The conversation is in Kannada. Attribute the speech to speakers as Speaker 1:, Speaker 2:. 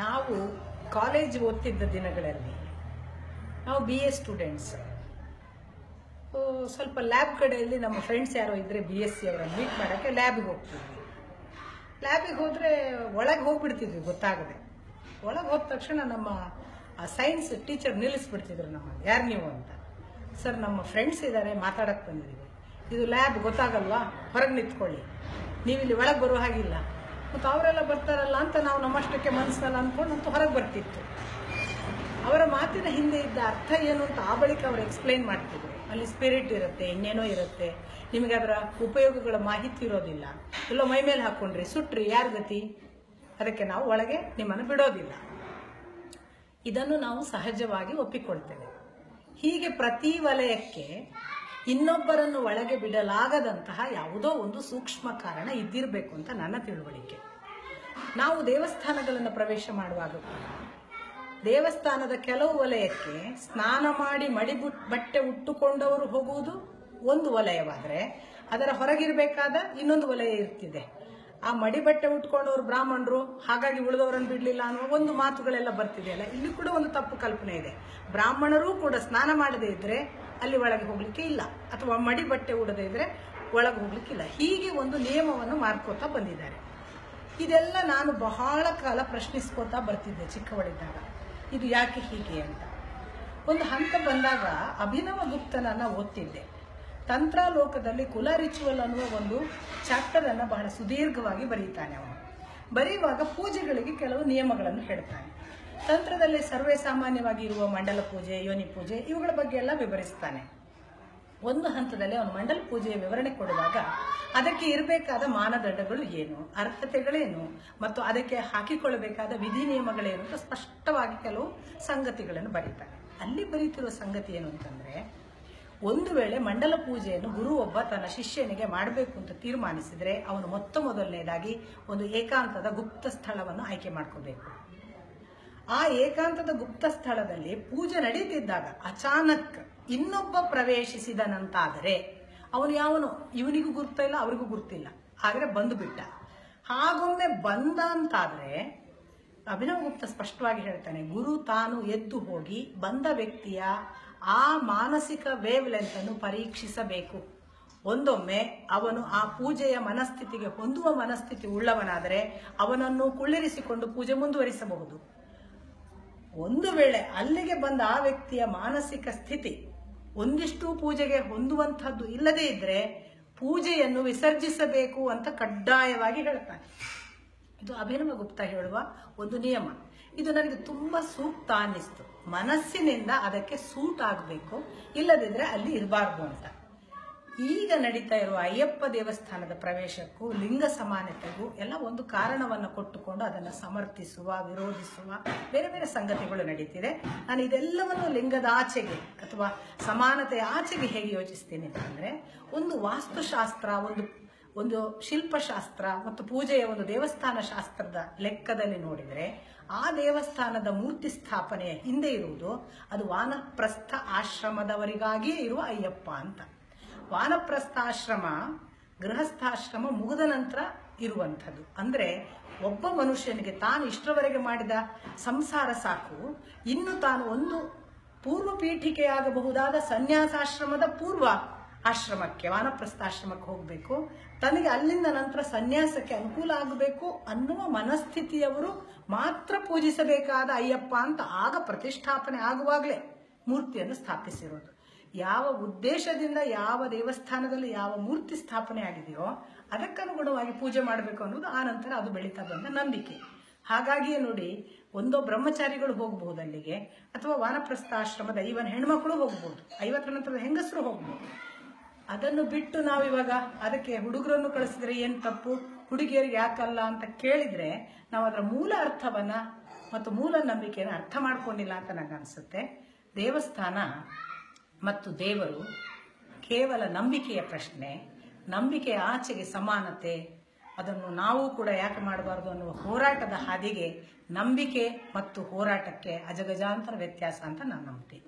Speaker 1: ನಾವು ಕಾಲೇಜ್ ಓದ್ತಿದ್ದ ದಿನಗಳಲ್ಲಿ ನಾವು BA ಸ್ಟೂಡೆಂಟ್ಸ್ ಸ್ವಲ್ಪ ಲ್ಯಾಬ್ ಕಡೆಯಲ್ಲಿ ನಮ್ಮ ಫ್ರೆಂಡ್ಸ್ ಯಾರೋ ಇದ್ದರೆ BSc ಅವರನ್ನು ಮೀಟ್ ಮಾಡೋಕ್ಕೆ ಲ್ಯಾಬಿಗೆ ಹೋಗ್ತಿದ್ವಿ. ಲ್ಯಾಬಿಗೆ ಹೋದರೆ ಒಳಗೆ ಹೋಗ್ಬಿಡ್ತಿದ್ವಿ ಗೊತ್ತಾಗದೆ. ಒಳಗೆ ಹೋದ ತಕ್ಷಣ ನಮ್ಮ ಸೈನ್ಸ್ ಟೀಚರ್ ನಿಲ್ಲಿಸ್ಬಿಡ್ತಿದ್ರು ನಮಗೆ, ಯಾರು ನೀವು ಅಂತ. ಸರ್ ನಮ್ಮ ಫ್ರೆಂಡ್ಸ್ ಇದ್ದಾರೆ, ಮಾತಾಡಕ್ಕೆ ಬಂದಿದ್ದೀವಿ, ಇದು ಲ್ಯಾಬ್ ಗೊತ್ತಾಗಲ್ವಾ, ಹೊರಗೆ ನಿಂತ್ಕೊಳ್ಳಿ, ನೀವಿಲ್ಲಿ ಒಳಗೆ ಬರೋ ಹಾಗಿಲ್ಲ. ಮತ್ತು ಅವರೆಲ್ಲ ಬರ್ತಾರಲ್ಲ ಅಂತ ನಾವು ನಮ್ಮಷ್ಟಕ್ಕೆ ಮನಸ್ಸಲ್ಲಿ ಅಂದ್ಕೊಂಡು ಅಂತೂ ಹೊರಗೆ ಬರ್ತಿತ್ತು. ಅವರ ಮಾತಿನ ಹಿಂದೆ ಇದ್ದ ಅರ್ಥ ಏನು ಅಂತ ಆ ಬಳಿಕ ಅವರು ಎಕ್ಸ್ಪ್ಲೈನ್ ಮಾಡ್ತಿದ್ರು. ಅಲ್ಲಿ ಸ್ಪಿರಿಟ್ ಇರುತ್ತೆ, ಇನ್ನೇನೋ ಇರುತ್ತೆ, ನಿಮಗೆ ಅದರ ಉಪಯೋಗಗಳ ಮಾಹಿತಿ ಇರೋದಿಲ್ಲ, ಎಲ್ಲೋ ಮೈ ಮೇಲೆ ಹಾಕ್ಕೊಂಡ್ರಿ ಸುಟ್ರಿ ಯಾರ ಗತಿ, ಅದಕ್ಕೆ ನಾವು ಒಳಗೆ ನಿಮ್ಮನ್ನು ಬಿಡೋದಿಲ್ಲ. ಇದನ್ನು ನಾವು ಸಹಜವಾಗಿ ಒಪ್ಪಿಕೊಳ್ತೇವೆ. ಹೀಗೆ ಪ್ರತಿ ವಲಯಕ್ಕೆ ಇನ್ನೊಬ್ಬರನ್ನು ಒಳಗೆ ಬಿಡಲಾಗದಂತಹ ಯಾವುದೋ ಒಂದು ಸೂಕ್ಷ್ಮ ಕಾರಣ ಇದ್ದಿರಬೇಕು ಅಂತ ನನ್ನ ತಿಳುವಳಿಕೆ. ನಾವು ದೇವಸ್ಥಾನಗಳನ್ನು ಪ್ರವೇಶ ಮಾಡುವಾಗ ದೇವಸ್ಥಾನದ ಕೆಲವು ವಲಯಕ್ಕೆ ಸ್ನಾನ ಮಾಡಿ ಬಟ್ಟೆ ಉಟ್ಟುಕೊಂಡವರು ಹೋಗುವುದು ಒಂದು ವಲಯವಾದರೆ, ಅದರ ಹೊರಗಿರಬೇಕಾದ ಇನ್ನೊಂದು ವಲಯ ಇರ್ತಿದೆ. ಆ ಬಟ್ಟೆ ಉಟ್ಕೊಂಡವರು ಬ್ರಾಹ್ಮಣರು, ಹಾಗಾಗಿ ಉಳಿದವರನ್ನು ಬಿಡಲಿಲ್ಲ ಅನ್ನೋ ಒಂದು ಮಾತುಗಳೆಲ್ಲ ಬರ್ತಿದೆಯಲ್ಲ, ಇಲ್ಲಿ ಕೂಡ ಒಂದು ತಪ್ಪು ಕಲ್ಪನೆ ಇದೆ. ಬ್ರಾಹ್ಮಣರು ಕೂಡ ಸ್ನಾನ ಮಾಡದೇ ಇದ್ರೆ ಅಲ್ಲಿ ಒಳಗೆ ಹೋಗ್ಲಿಕ್ಕೆ ಇಲ್ಲ, ಅಥವಾ ಬಟ್ಟೆ ಉಡದೇ ಇದ್ರೆ ಒಳಗೆ ಹೋಗ್ಲಿಕ್ಕಿಲ್ಲ. ಹೀಗೆ ಒಂದು ನಿಯಮವನ್ನು ಮಾಡ್ಕೋತಾ ಬಂದಿದ್ದಾರೆ. ಇದೆಲ್ಲ ನಾನು ಬಹಳ ಕಾಲ ಪ್ರಶ್ನಿಸ್ಕೋತಾ ಬರ್ತಿದ್ದೆ ಚಿಕ್ಕವಳಿದ್ದಾಗ, ಇದು ಯಾಕೆ ಹೀಗೆ ಅಂತ. ಒಂದು ಹಂತ ಬಂದಾಗ ಅಭಿನವ ಗುಪ್ತನನ್ನ ಓದ್ತಿದ್ದೆ. ತಂತ್ರಾಲೋಕದಲ್ಲಿ ಕುಲ ರಿಚುವಲ್ ಅನ್ನುವ ಒಂದು ಚಾಪ್ಟರ್ ಅನ್ನು ಬಹಳ ಸುದೀರ್ಘವಾಗಿ ಬರೀತಾನೆ. ಅವನು ಬರೆಯುವಾಗ ಪೂಜೆಗಳಿಗೆ ಕೆಲವು ನಿಯಮಗಳನ್ನು ಹೇಳ್ತಾನೆ. ತಂತ್ರದಲ್ಲಿ ಸರ್ವೇ ಸಾಮಾನ್ಯವಾಗಿ ಇರುವ ಮಂಡಲ ಪೂಜೆ, ಯೋನಿ ಪೂಜೆ, ಇವುಗಳ ಬಗ್ಗೆ ಎಲ್ಲ ವಿವರಿಸ್ತಾನೆ. ಒಂದು ಹಂತದಲ್ಲಿ ಅವನು ಮಂಡಲ ಪೂಜೆಯ ವಿವರಣೆ ಕೊಡುವಾಗ ಅದಕ್ಕೆ ಇರಬೇಕಾದ ಮಾನದಂಡಗಳು ಏನು, ಅರ್ಹತೆಗಳೇನು, ಮತ್ತು ಅದಕ್ಕೆ ಹಾಕಿಕೊಳ್ಳಬೇಕಾದ ವಿಧಿ ನಿಯಮಗಳೇನು ಅಂತ ಸ್ಪಷ್ಟವಾಗಿ ಕೆಲವು ಸಂಗತಿಗಳನ್ನು ಬರೀತಾನೆ. ಅಲ್ಲಿ ಬರೀತಿರುವ ಸಂಗತಿ ಏನು ಅಂತಂದ್ರೆ, ಒಂದು ವೇಳೆ ಮಂಡಲ ಪೂಜೆಯನ್ನು ಗುರು ಒಬ್ಬ ತನ್ನ ಶಿಷ್ಯನಿಗೆ ಮಾಡಬೇಕು ಅಂತ ತೀರ್ಮಾನಿಸಿದ್ರೆ ಅವನು ಮೊದಲನೇದಾಗಿ ಒಂದು ಏಕಾಂತದ ಗುಪ್ತ ಸ್ಥಳವನ್ನು ಆಯ್ಕೆ ಮಾಡ್ಕೋಬೇಕು. ಆ ಏಕಾಂತದ ಗುಪ್ತ ಸ್ಥಳದಲ್ಲಿ ಪೂಜೆ ನಡೀತಿದ್ದಾಗ ಅಚಾನಕ್ ಇನ್ನೊಬ್ಬ ಪ್ರವೇಶಿಸಿದನಂತಾದರೆ ಅವನು ಯಾವನು, ಇವನಿಗೂ ಗುರ್ತಿಲ್ಲ ಅವರಿಗೂ ಗುರ್ತಿಲ್ಲ, ಆದರೆ ಬಂದು ಬಿಟ್ಟ. ಹಾಗೊಮ್ಮೆ ಬಂದ ಅಂತಾದ್ರೆ ಅಭಿನವ ಗುಪ್ತ ಸ್ಪಷ್ಟವಾಗಿ ಹೇಳ್ತಾನೆ, ಗುರು ತಾನು ಎದ್ದು ಹೋಗಿ ಬಂದ ವ್ಯಕ್ತಿಯ ಆ ಮಾನಸಿಕ ವೇವ್ ಲೆಂತ್ ಅನ್ನು ಪರೀಕ್ಷಿಸಬೇಕು. ಒಂದೊಮ್ಮೆ ಅವನು ಆ ಪೂಜೆಯ ಮನಸ್ಥಿತಿಗೆ ಹೊಂದುವ ಮನಸ್ಥಿತಿ ಉಳ್ಳವನಾದರೆ ಅವನನ್ನು ಕುಳ್ಳಿರಿಸಿಕೊಂಡು ಪೂಜೆ ಮುಂದುವರಿಸಬಹುದು. ಒಂದು ವೇಳೆ ಅಲ್ಲಿಗೆ ಬಂದ ಆ ವ್ಯಕ್ತಿಯ ಮಾನಸಿಕ ಸ್ಥಿತಿ ಒಂದಿಷ್ಟು ಪೂಜೆಗೆ ಹೊಂದುವಂತಹದ್ದು ಇಲ್ಲದೇ ಇದ್ರೆ ಪೂಜೆಯನ್ನು ವಿಸರ್ಜಿಸಬೇಕು ಅಂತ ಕಡ್ಡಾಯವಾಗಿ ಹೇಳ್ತಾನೆ. ಇದು ಅಭಿನವ ಗುಪ್ತ ಹೇಳುವ ಒಂದು ನಿಯಮ. ಇದು ನನಗೆ ತುಂಬಾ ಸೂಕ್ತ ಅನ್ನಿಸ್ತು. ಮನಸ್ಸಿನಿಂದ ಅದಕ್ಕೆ ಸೂಟ್ ಆಗಬೇಕು, ಇಲ್ಲದಿದ್ರೆ ಅಲ್ಲಿ ಇರಬಾರ್ದು ಅಂತ. ಈಗ ನಡೀತಾ ಇರುವ ಅಯ್ಯಪ್ಪ ದೇವಸ್ಥಾನದ ಪ್ರವೇಶಕ್ಕೂ ಲಿಂಗ ಸಮಾನತೆಗೂ ಎಲ್ಲ ಒಂದು ಕಾರಣವನ್ನು ಕೊಟ್ಟುಕೊಂಡು ಅದನ್ನು ಸಮರ್ಥಿಸುವ, ವಿರೋಧಿಸುವ ಬೇರೆ ಬೇರೆ ಸಂಗತಿಗಳು ನಡೀತಿದೆ. ನಾನು ಇದೆಲ್ಲವನ್ನು ಲಿಂಗದ ಆಚೆಗೆ ಅಥವಾ ಸಮಾನತೆಯ ಆಚೆಗೆ ಹೇಗೆ ಯೋಚಿಸ್ತೀನಿ ಅಂತಂದ್ರೆ, ಒಂದು ವಾಸ್ತುಶಾಸ್ತ್ರ, ಒಂದು ಶಿಲ್ಪಶಾಸ್ತ್ರ ಮತ್ತು ಪೂಜೆಯ ಒಂದು ದೇವಸ್ಥಾನ ಶಾಸ್ತ್ರದ ಲೆಕ್ಕದಲ್ಲಿ ನೋಡಿದರೆ ಆ ದೇವಸ್ಥಾನದ ಮೂರ್ತಿ ಸ್ಥಾಪನೆಯ ಹಿಂದೆ ಇರುವುದು ಅದು ವಾನಪ್ರಸ್ಥ ಆಶ್ರಮದವರಿಗಾಗಿಯೇ ಇರುವ ಅಯ್ಯಪ್ಪ ಅಂತ. ವಾನಪ್ರಸ್ಥಾಶ್ರಮ ಗೃಹಸ್ಥಾಶ್ರಮ ಮುಗಿದ ನಂತರ ಇರುವಂಥದ್ದು. ಅಂದ್ರೆ ಒಬ್ಬ ಮನುಷ್ಯನಿಗೆ ತಾನು ಇಷ್ಟರವರೆಗೆ ಮಾಡಿದ ಸಂಸಾರ ಸಾಕು, ಇನ್ನು ತಾನು ಒಂದು ಪೂರ್ವ ಪೀಠಿಕೆಯಾಗಬಹುದಾದ ಸನ್ಯಾಸಾಶ್ರಮದ ಪೂರ್ವ ಆಶ್ರಮಕ್ಕೆ, ವಾನಪ್ರಸ್ಥಾಶ್ರಮಕ್ಕೆ ಹೋಗಬೇಕು, ತನಗೆ ಅಲ್ಲಿಂದ ನಂತರ ಸನ್ಯಾಸಕ್ಕೆ ಅನುಕೂಲ ಆಗಬೇಕು ಅನ್ನುವ ಮನಸ್ಥಿತಿಯವರು ಮಾತ್ರ ಪೂಜಿಸಬೇಕಾದ ಅಯ್ಯಪ್ಪ ಅಂತ ಆಗ ಪ್ರತಿಷ್ಠಾಪನೆ ಆಗುವಾಗಲೇ ಮೂರ್ತಿಯನ್ನು ಸ್ಥಾಪಿಸಿರೋದು. ಯಾವ ಉದ್ದೇಶದಿಂದ ಯಾವ ದೇವಸ್ಥಾನದಲ್ಲಿ ಯಾವ ಮೂರ್ತಿ ಸ್ಥಾಪನೆ ಆಗಿದೆಯೋ ಅದಕ್ಕನುಗುಣವಾಗಿ ಪೂಜೆ ಮಾಡಬೇಕು ಅನ್ನೋದು ಆ ನಂತರ ಅದು ಬೆಳೀತಾ ಬಂದ ನಂಬಿಕೆ. ಹಾಗಾಗಿಯೇ ನೋಡಿ, ಒಂದೋ ಬ್ರಹ್ಮಚಾರಿಗಳು ಹೋಗಬಹುದು ಅಲ್ಲಿಗೆ, ಅಥವಾ ವಾನಪ್ರಸ್ಥಾಶ್ರಮದ ಈವನ್ ಹೆಣ್ಮಕ್ಳು ಹೋಗಬಹುದು, 50ರ ನಂತರದ ಹೆಂಗಸರು ಹೋಗಬಹುದು. ಅದನ್ನು ಬಿಟ್ಟು ನಾವಿವಾಗ ಅದಕ್ಕೆ ಹುಡುಗರನ್ನು ಕಳಿಸಿದ್ರೆ ಏನು ತಪ್ಪು, ಹುಡುಗಿಯರಿಗೆ ಯಾಕಲ್ಲ ಅಂತ ಕೇಳಿದ್ರೆ ನಾವು ಅದರ ಮೂಲ ಅರ್ಥವನ್ನ ಮತ್ತು ಮೂಲ ನಂಬಿಕೆಯನ್ನು ಅರ್ಥ ಮಾಡ್ಕೊಂಡಿಲ್ಲ ಅಂತ ನನಗೆ ಅನಿಸುತ್ತೆ. ದೇವಸ್ಥಾನ ಮತ್ತು ದೇವರು ಕೇವಲ ನಂಬಿಕೆಯ ಪ್ರಶ್ನೆ. ನಂಬಿಕೆಯ ಆಚೆಗೆ ಸಮಾನತೆ, ಅದನ್ನು ನಾವು ಕೂಡ ಯಾಕೆ ಮಾಡಬಾರ್ದು ಅನ್ನುವ ಹೋರಾಟದ ಹಾದಿಗೆ ನಂಬಿಕೆ ಮತ್ತು ಹೋರಾಟಕ್ಕೆ ಅಜಗಜಾಂತರ ವ್ಯತ್ಯಾಸ ಅಂತ ನಾನು ನಂಬ್ತೀನಿ.